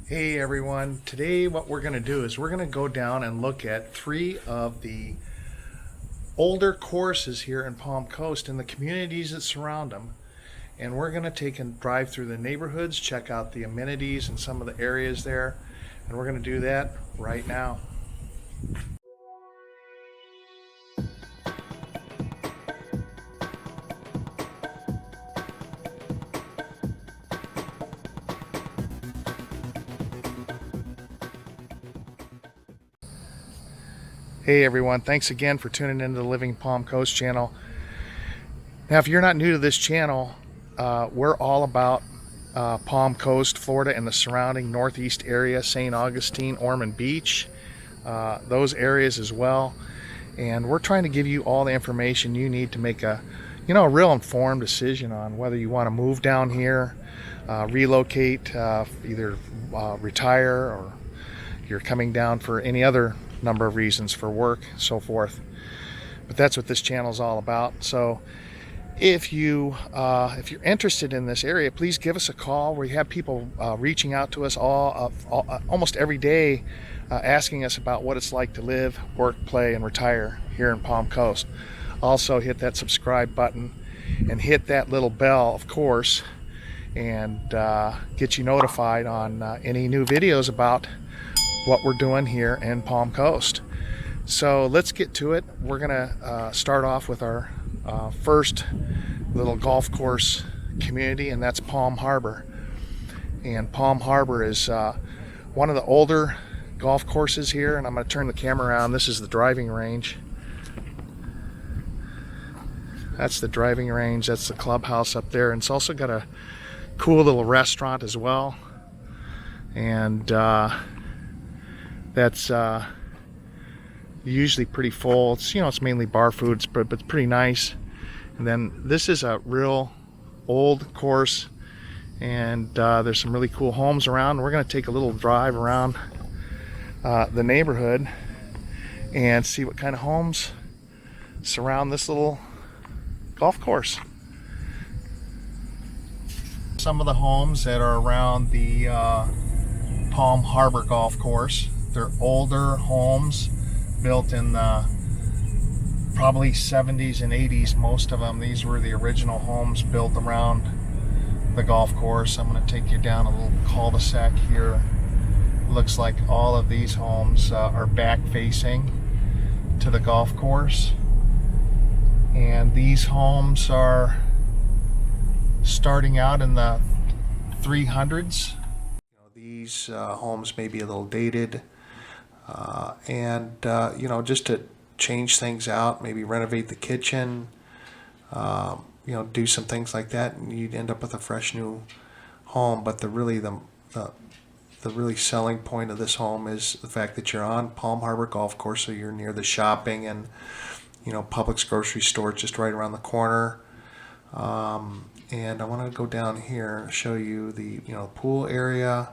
Hey everyone, today what we're going to do is we're going to go down and look at 3 of the older courses here in Palm Coast and the communities that surround them. And we're going to take and drive through the neighborhoods, check out the amenities and some of the areas there. And we're going to do that right now. Hey everyone, thanks again for tuning into the Living Palm Coast channel. Now if you're not new to this channel, we're all about Palm Coast, Florida and the surrounding northeast area, St. Augustine, Ormond Beach, those areas as well. And we're trying to give you all the information you need to make a real informed decision on whether you want to move down here, relocate, either retire, or you're coming down for any other number of reasons, for work, so forth. But that's what this channel is all about. So if you're interested in this area, please give us a call. We have people reaching out to us almost every day, asking us about what it's like to live, work, play, and retire here in Palm Coast. Also hit that subscribe button and hit that little bell, of course, and get you notified on any new videos about what we're doing here in Palm Coast. So let's get to it. We're gonna start off with our first little golf course community, and that's Palm Harbor. And Palm Harbor is one of the older golf courses here, and I'm going to turn the camera around. This is the driving range. That's the driving range. That's the clubhouse up there, and it's also got a cool little restaurant as well. And that's usually pretty full. It's mainly bar foods, but it's pretty nice. And then this is a real old course, and there's some really cool homes around. We're going to take a little drive around the neighborhood and see what kind of homes surround this little golf course. Some of the homes that are around the Palm Harbor golf course, they're older homes built in the probably 70s and 80s, most of them. These were the original homes built around the golf course. I'm going to take you down a little cul-de-sac here. Looks like all of these homes are back facing to the golf course, and these homes are starting out in the 300s. These homes may be a little dated, and just to change things out, maybe renovate the kitchen, do some things like that, and you'd end up with a fresh new home. But the really selling point of this home is the fact that you're on Palm Harbor Golf Course, so you're near the shopping and Publix grocery store just right around the corner. And I want to go down here and show you the pool area,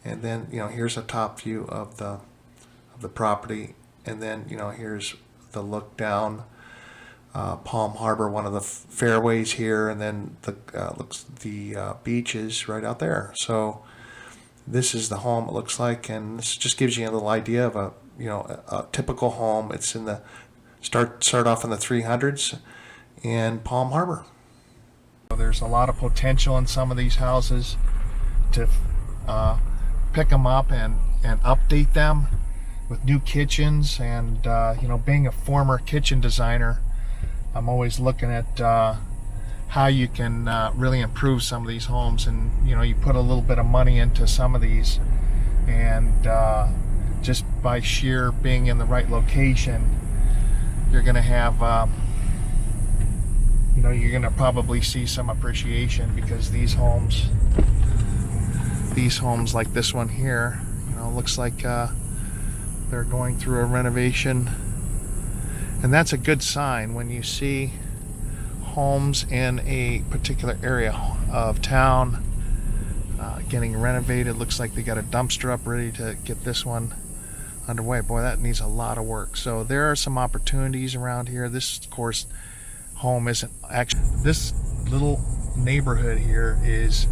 and then here's a top view of the property, and then here's the look down Palm Harbor, one of the fairways here, and then the beach is right out there. So this is the home it looks like, and this just gives you a little idea of a typical home. It's in the start off in the 300s in Palm Harbor. There's a lot of potential in some of these houses to pick them up and update them with new kitchens. And being a former kitchen designer, I'm always looking at how you can really improve some of these homes. And you put a little bit of money into some of these, and just by sheer being in the right location, you're going to have you're going to probably see some appreciation, because these homes like this one here, looks like they're going through a renovation. And that's a good sign when you see homes in a particular area of town getting renovated. Looks like they got a dumpster up ready to get this one underway. Boy, that needs a lot of work. So there are some opportunities around here. This, of course, home isn't actually, this little neighborhood here is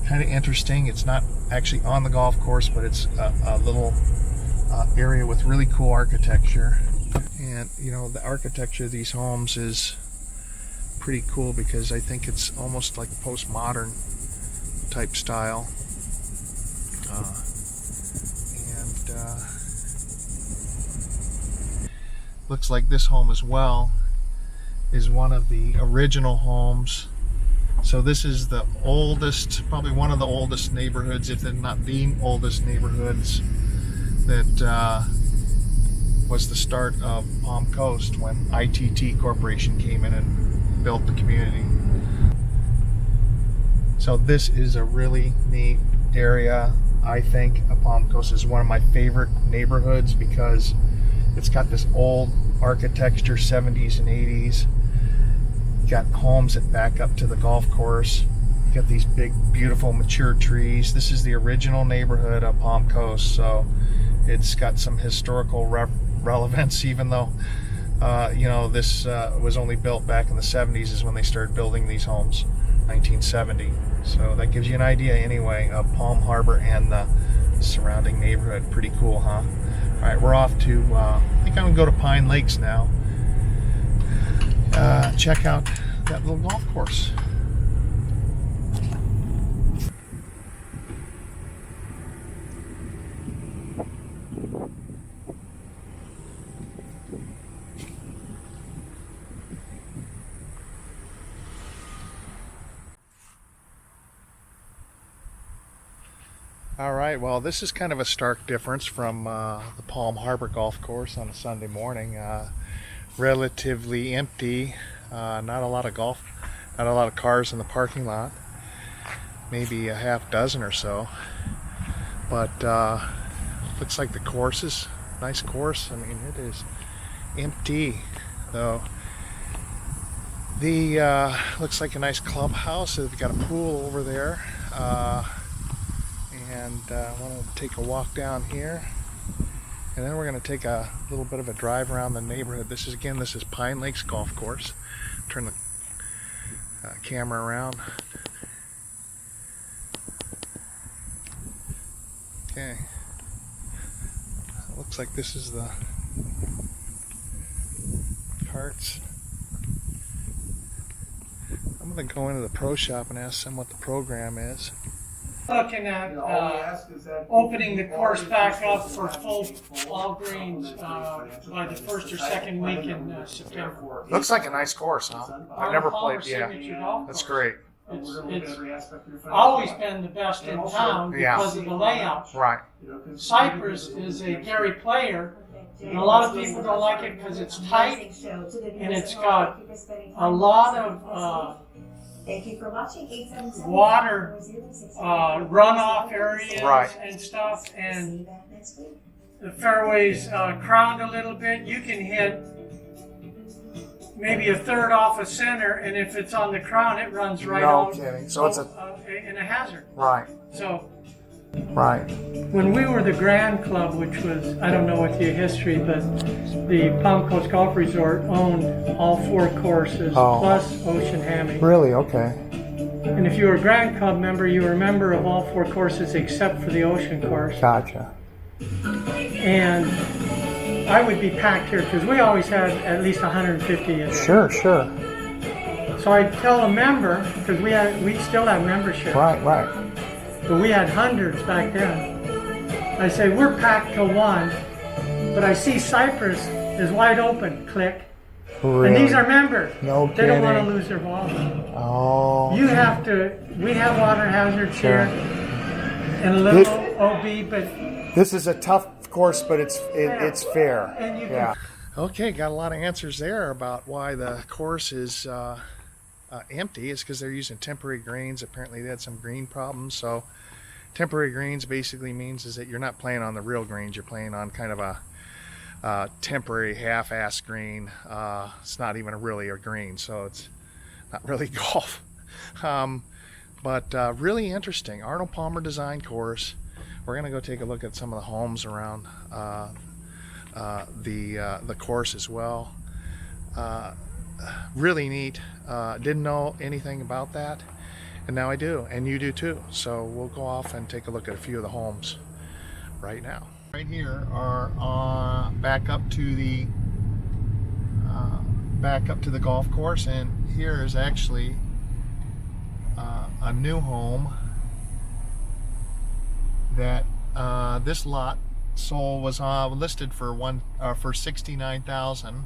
kind of interesting. It's not actually on the golf course, but it's a little area with really cool architecture. And you know, the architecture of these homes is pretty cool because I think it's almost like postmodern type style. Looks like this home as well is one of the original homes. So this is the oldest, probably one of the oldest neighborhoods, if they're not the oldest neighborhoods, that was the start of Palm Coast when ITT Corporation came in and built the community. So this is a really neat area. I think Palm Coast is one of my favorite neighborhoods because it's got this old architecture, 70s and 80s. You got homes that back up to the golf course. You got these big, beautiful, mature trees. This is the original neighborhood of Palm Coast, so it's got some historical relevance, even though you know, this was only built back in the 70s is when they started building these homes, 1970. So that gives you an idea anyway of Palm Harbor and the surrounding neighborhood. Pretty cool, huh? All right, we're off to, I think I'm gonna go to Pine Lakes now. Check out that little golf course. All right, well, this is kind of a stark difference from the Palm Harbor Golf Course on a Sunday morning. Relatively empty, not a lot of cars in the parking lot, maybe a half dozen or so. But looks like the course is a nice course. I mean, it is empty, though. The looks like a nice clubhouse. They've got a pool over there. And I want to take a walk down here, and then we're going to take a little bit of a drive around the neighborhood. This is Pine Lakes Golf Course. Turn the camera around. Okay, looks like this is the carts. I'm going to go into the pro shop and ask them what the program is. Looking at opening the course back up for full all greens by the first or second week in September. Looks like a nice course, huh? I've never played. Yeah, that's great. It's always been the best in town because of the layout. Right. Cypress is a Gary player, and a lot of people don't like it because it's tight and it's got a lot of Thank you for watching. water runoff areas and stuff, and the fairways crowned a little bit. You can hit maybe a third off a center, and if it's on the crown, it runs right out. No kidding. So it's in a hazard. Right. So. Right. When we were the Grand Club, which was, I don't know what your history, but the Palm Coast Golf Resort owned all 4 courses plus Ocean Hammy. Really? Okay. And if you were a Grand Club member, you were a member of all 4 courses except for the Ocean course. Gotcha. And I would be packed here because we always had at least 150 in there. Sure. So I'd tell a member, because we still have membership. Right. But we had hundreds back then. I say, we're packed to 1, but I see Cypress is wide open, click. Really? And these are members. No They don't want to kidding. lose their ball. Oh. We have water hazards here and a little OB, but... This is a tough course, but it's fair. And you can, Okay, got a lot of answers there about why the course is empty. Is because they're using temporary greens. Apparently they had some green problems. So temporary greens basically means is that you're not playing on the real greens. You're playing on kind of a temporary half-ass green. It's not even really a green, so it's not really golf. But really interesting. Arnold Palmer design course. We're gonna go take a look at some of the homes around the course as well. Really neat. Didn't know anything about that, And now I do, and you do too. So we'll go off and take a look at a few of the homes right now. Right here are back up to the golf course, and here is actually a new home that this lot sold, was listed for $69,000.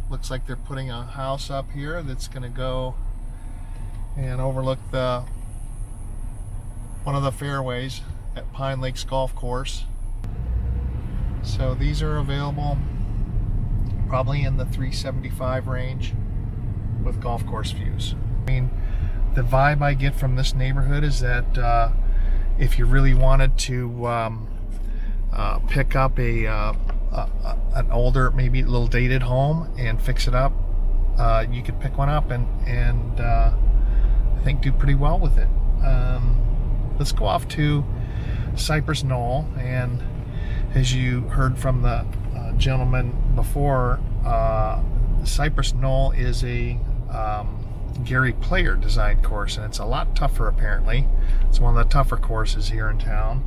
Looks like they're putting a house up here that's going to go and overlook one of the fairways at Pine Lakes Golf Course. So these are available probably in the 375 range with golf course views. I mean, the vibe I get from this neighborhood is that if you really wanted to pick up an older, maybe a little dated home and fix it up, you could pick one up and I think do pretty well with it. Let's go off to Cypress Knoll, and as you heard from the gentleman before, Cypress Knoll is a Gary Player designed course, and it's a lot tougher apparently. It's one of the tougher courses here in town.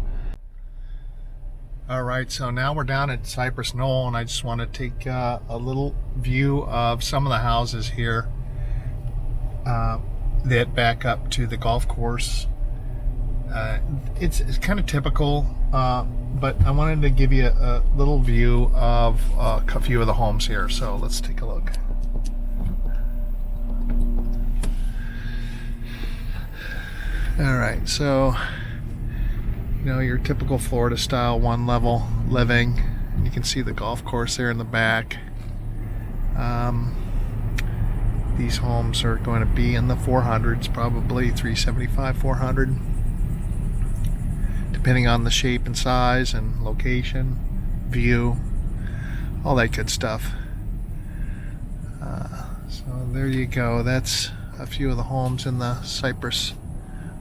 Alright, so now we're down at Cypress Knoll, and I just want to take a little view of some of the houses here that back up to the golf course. It's kind of typical, but I wanted to give you a little view of a few of the homes here, so let's take a look. Alright, so your typical Florida style one level living. You can see the golf course there in the back. These homes are going to be in the 400s, probably 375, 400, depending on the shape and size and location, view, all that good stuff. So there you go. That's a few of the homes in the Cypress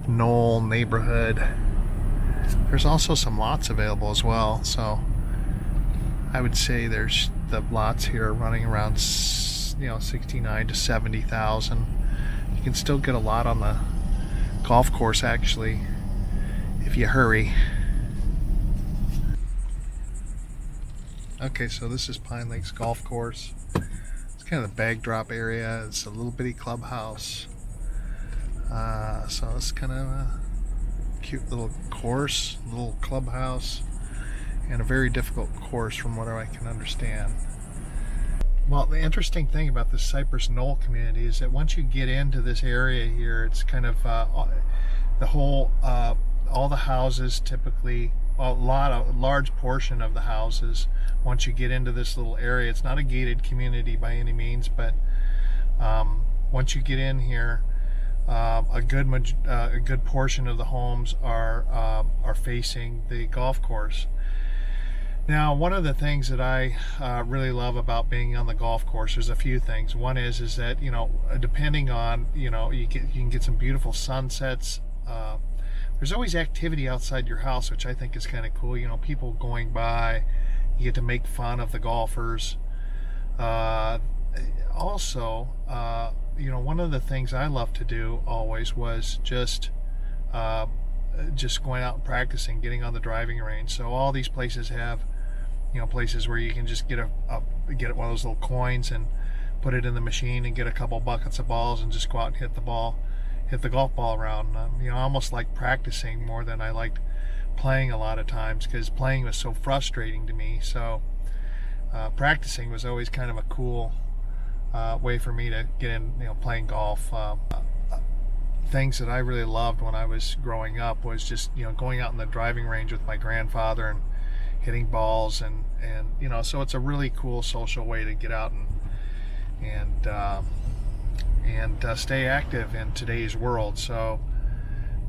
Knoll neighborhood. There's also some lots available as well, so I would say there's the lots here running around 69 to 70,000. You can still get a lot on the golf course actually if you hurry. Okay, so this is Pine Lakes Golf Course. It's kind of the bag drop area. It's a little bitty clubhouse. So it's kind of a cute little course, little clubhouse, and a very difficult course from what I can understand. Well, the interesting thing about the Cypress Knoll community is that once you get into this area here, it's kind of the whole, all the houses typically, well, a large portion of the houses, once you get into this little area, it's not a gated community by any means, but once you get in here, a good portion of the homes are facing the golf course. Now, one of the things that I really love about being on the golf course, there's a few things. One is that depending on you can get some beautiful sunsets. There's always activity outside your house, which I think is kind of cool. People going by, you get to make fun of the golfers. Also, one of the things I love to do always was just going out and practicing, getting on the driving range. So all these places have places where you can just get one of those little coins and put it in the machine and get a couple buckets of balls and just go out and hit the golf ball around. I almost like practicing more than I liked playing a lot of times, because playing was so frustrating to me. So practicing was always kind of a cool way for me to get in, playing golf. Things that I really loved when I was growing up was just going out in the driving range with my grandfather and hitting balls, and so it's a really cool social way to get out and stay active in today's world. So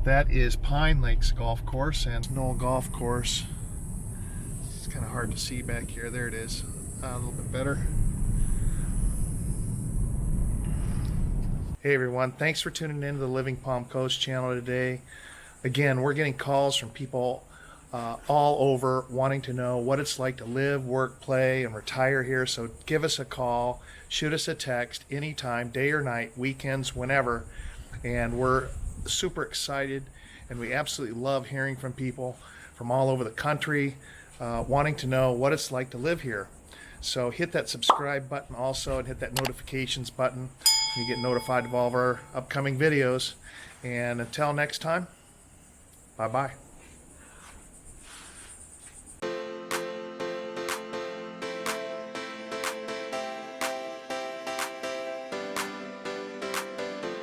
that is Pine Lakes Golf Course and Knoll Golf Course. It's kind of hard to see back here. There it is, a little bit better. Hey everyone, thanks for tuning in to the Living Palm Coast channel today. Again, we're getting calls from people all over wanting to know what it's like to live, work, play, and retire here. So give us a call, shoot us a text anytime, day or night, weekends, whenever, and we're super excited, and we absolutely love hearing from people from all over the country wanting to know what it's like to live here. So hit that subscribe button also, and hit that notifications button. You get notified of all of our upcoming videos. And until next time, bye-bye.